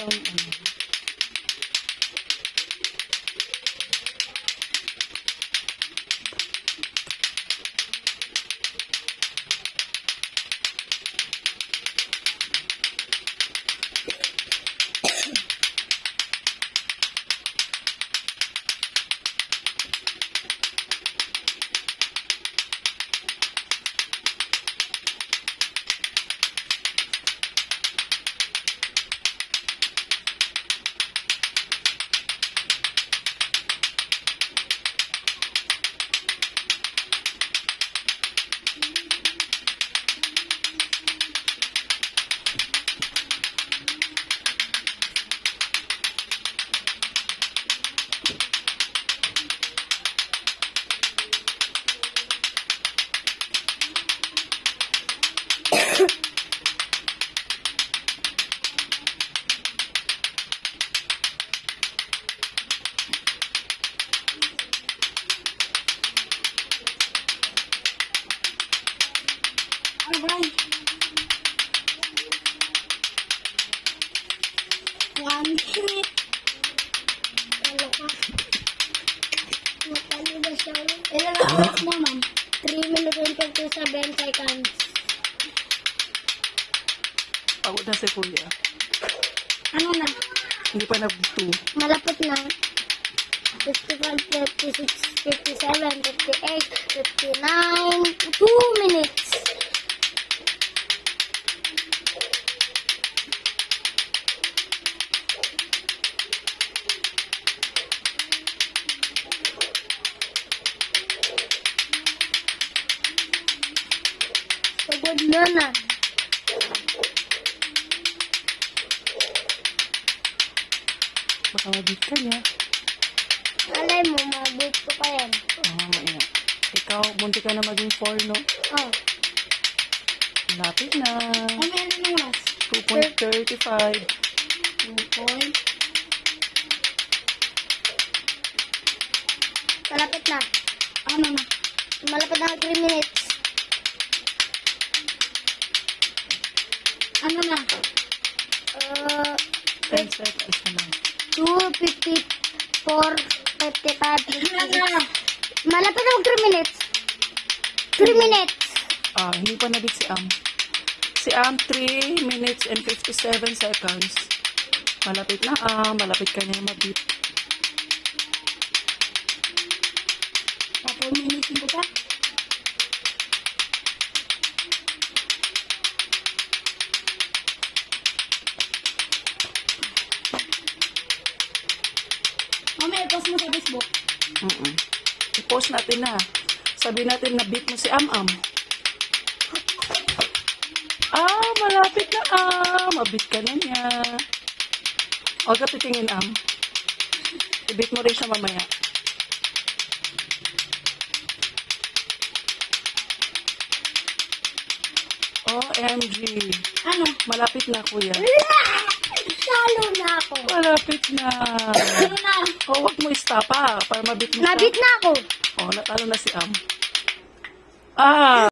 lang, ano. Alright. 1 minute. Ano ka? Matalo na siya. Ilan ang oras mo, ma'am? 3 minutes and 57 seconds. Pagod na si kuya. Ano na? Hindi pa nag-2. Malapit na. 55, 56, 57, 58, 59, 2 minutes. Pagod na na. Baka mabit ka niya. Alay mo, mabit ko pa yan. Maya. Ikaw, munti ka na maging 4, no? Oh. Lapit na. Ay, meron ng oras. 2.35. 2 point. Malapit na. Ano na? Malapit na 3 minutes. Ano na? 10 seconds na lang. 2:54, 55. Malapit na 3 minutes. 3 minutes. Hindi pa nabit si Am. Si Am, 3 minutes and 57 seconds. Malapit na malapit ka na yung mabit. 4 minutes ko pa. Mamaya, post mo sa Facebook. I-post natin na. Sabi natin na beat mo si Am. Malapit na mabit ka na niya. Huwag ka titingin I-beat mo rin siya mamaya. OMG. Ano? Malapit na, kuya. Talo na ako. Malapit na. Ano na? Huwag mo stop para mabit mo siya. Nabit na ako. Natalo na si Am.